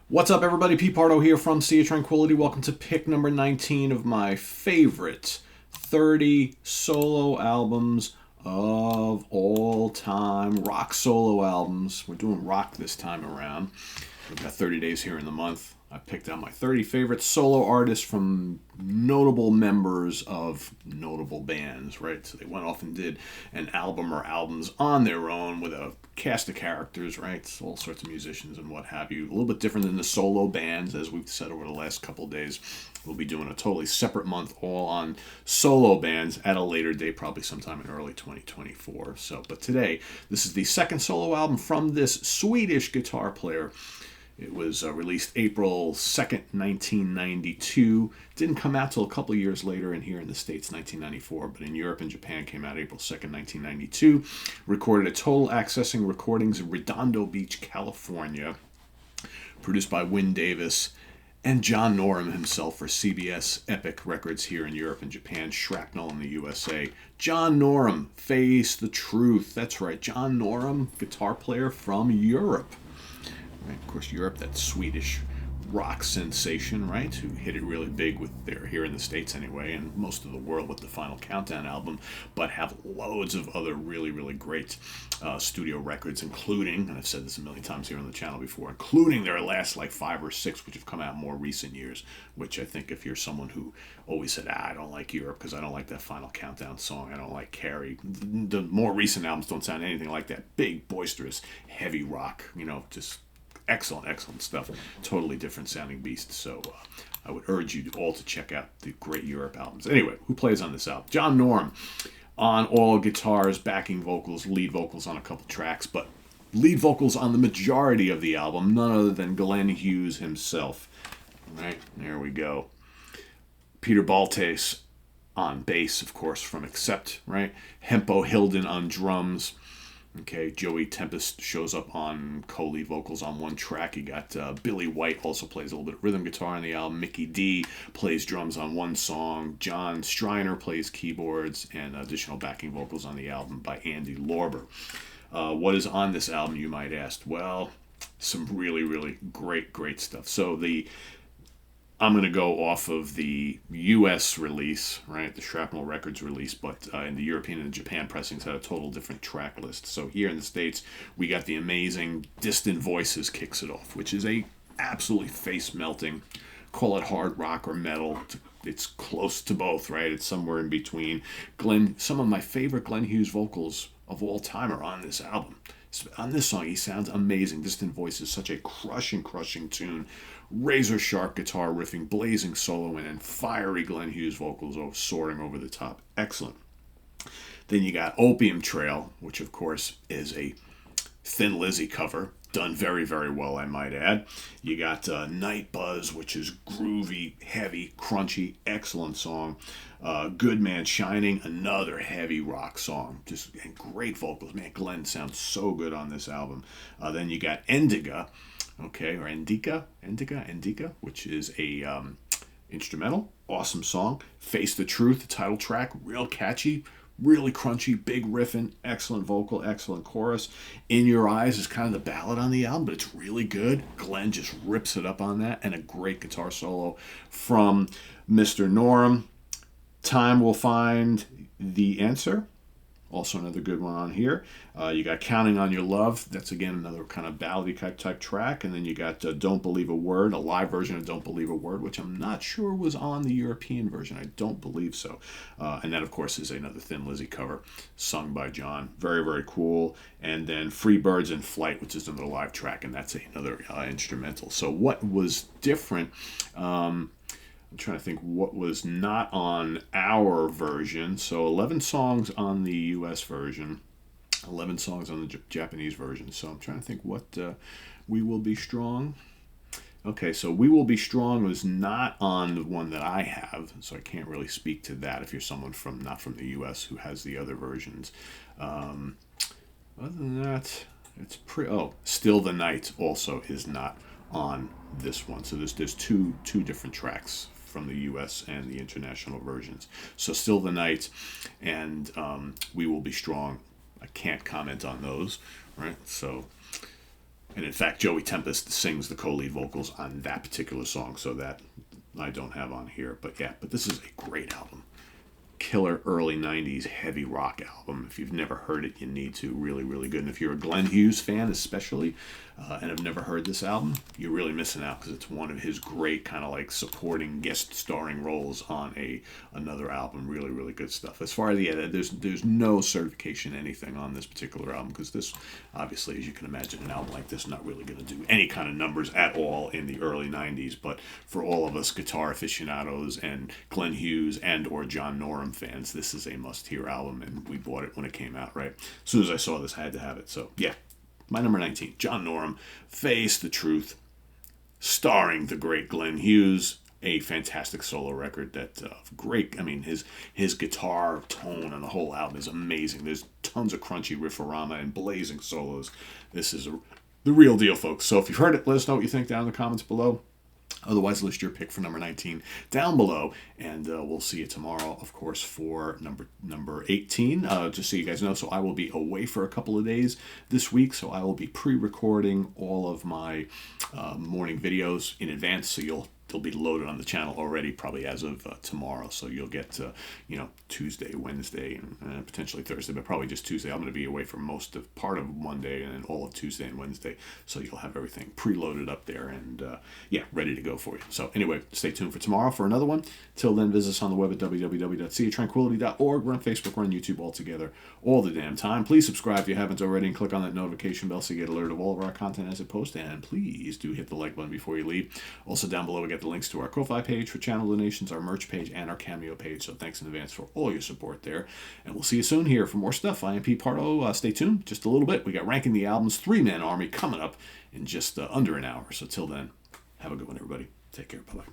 What's up, everybody? Pete Pardo here from Sea of Tranquility. Welcome to pick number 19 of my favorite 30 solo albums of all time. Rock solo albums. We're doing rock this time around. We've got 30 days here in the month. I picked out my 30 favorite solo artists from notable members of notable bands, right? So they went off and did an album or albums on their own with a cast of characters, right? So all sorts of musicians and what have you. A little bit different than the solo bands, as we've said over the last couple of days. We'll be doing a totally separate month all on solo bands at a later date, probably sometime in early 2024. But today, this is the second solo album from this Swedish guitar player. It was released April 2nd, 1992. Didn't come out till a couple of years later, and here in the States, 1994. But in Europe and Japan, came out April 2nd, 1992. Recorded at Total Accessing Recordings in Redondo Beach, California. Produced by Wyn Davis and John Norum himself for CBS Epic Records here in Europe and Japan. Shrapnel in the USA. John Norum, Face the Truth. That's right, John Norum, guitar player from Europe. Right? Of course, Europe, that Swedish rock sensation, right? Who hit it really big with their, here in the States anyway, and most of the world with the Final Countdown album, but have loads of other really, really great studio records, including, and I've said this a million times here on the channel before, including their last like 5 or 6, which have come out in more recent years, which I think if you're someone who always said, I don't like Europe because I don't like that Final Countdown song, I don't like Carrie, the more recent albums don't sound anything like that big, boisterous, heavy rock, just excellent stuff. Totally different sounding beast. So I would urge you all to check out the great Europe albums. Anyway, who plays on this album? John Norum on all guitars, backing vocals, lead vocals on a couple tracks, but lead vocals on the majority of the album, none other than Glenn Hughes himself. All right, there we go. Peter Baltes on bass, of course, from Accept, right? Hempo Hilden on drums. Okay, Joey Tempest shows up on co-lead vocals on one track. You got Billy White also plays a little bit of rhythm guitar on the album. Mickey D plays drums on one song. John Striner plays keyboards and additional backing vocals on the album by Andy Lorber. What is on this album, you might ask? Well, some really, really great stuff. So I'm going to go off of the U.S. release, right, the Shrapnel Records release, but in the European and Japan pressings had a total different track list. So here in the States, we got the amazing Distant Voices kicks it off, which is a absolutely face-melting, call it hard rock or metal. It's close to both, right? It's somewhere in between. Some of my favorite Glenn Hughes vocals of all time are on this album. On this song, he sounds amazing. Distant Voices, such a crushing tune. Razor sharp guitar riffing, blazing solo and fiery Glenn Hughes vocals soaring over the top. Excellent. Then you got Opium Trail, which of course is a Thin Lizzy cover. Done very, very well, I might add. You got Night Buzz, which is groovy, heavy, crunchy, excellent song. Good Man Shining, another heavy rock song. Just and great vocals. Man, Glenn sounds so good on this album. Then you got Endiga, okay, or Endica, which is a instrumental. Awesome song. Face the Truth, the title track, real catchy. Really crunchy, big riffing, excellent vocal, excellent chorus. In Your Eyes is kind of the ballad on the album, but it's really good. Glenn just rips it up on that, and a great guitar solo from Mr. Norum. Time Will Find the Answer. Also another good one on here. You got Counting on Your Love. That's, again, another kind of ballady type track. And then you got Don't Believe a Word, a live version of Don't Believe a Word, which I'm not sure was on the European version. I don't believe so. And that, of course, is another Thin Lizzy cover sung by John. Very, very cool. And then Free Birds in Flight, which is another live track, and that's another instrumental. So what was different... I'm trying to think what was not on our version. So 11 songs on the US version, 11 songs on the Japanese version. So I'm trying to think what We Will Be Strong. Okay, so We Will Be Strong was not on the one that I have, so I can't really speak to that if you're someone not from the US who has the other versions. Other than that, it's Still the Night also is not on this one. So there's two different tracks from the US and the international versions. So Still the Night and We Will Be Strong, I can't comment on those, right? So And in fact, Joey Tempest sings the co-lead vocals on that particular song, so that I don't have on here. But yeah, but this is a great album. Killer early 90s heavy rock album. If you've never heard it, you need to. Really, really good. And if you're a Glenn Hughes fan especially, and have never heard this album, you're really missing out, because it's one of his great kind of like supporting guest starring roles on another album. Really, really good stuff. As far as there's no certification anything on this particular album, because this, obviously, as you can imagine, an album like this not really going to do any kind of numbers at all in the early 90s. But for all of us guitar aficionados and Glenn Hughes and or John Norum fans, this is a must-hear album, and we bought it when it came out, right? As soon as I saw this, I had to have it. So yeah, my number 19, John Norum, Face the Truth, starring the great Glenn Hughes. A fantastic solo record that great. I mean, his guitar tone on the whole album is amazing. There's tons of crunchy riffarama and blazing solos. This is the real deal, folks. So if you've heard it, let us know what you think down in the comments below. Otherwise, list your pick for number 19 down below, and we'll see you tomorrow, of course, for number 18. Just so you guys know, so I will be away for a couple of days this week, so I will be pre-recording all of my morning videos in advance, so they'll be loaded on the channel already, probably as of tomorrow. So you'll get, Tuesday, Wednesday, and potentially Thursday, but probably just Tuesday. I'm going to be away for part of Monday and then all of Tuesday and Wednesday. So you'll have everything preloaded up there and, ready to go for you. So anyway, stay tuned for tomorrow for another one. Till then, visit us on the web at www.seatranquility.org. We're on Facebook, we're on YouTube all together, all the damn time. Please subscribe if you haven't already and click on that notification bell so you get alerted of all of our content as it posts. And please do hit the like button before you leave. Also down below, we get the links to our Ko-Fi page for channel donations, our merch page, and our Cameo page. So thanks in advance for all your support there. And we'll see you soon here for more stuff. I am Pete Pardo. Stay tuned just a little bit. We got Ranking the Albums 3-Man Army coming up in just under an hour. So till then, have a good one, everybody. Take care. Bye-bye.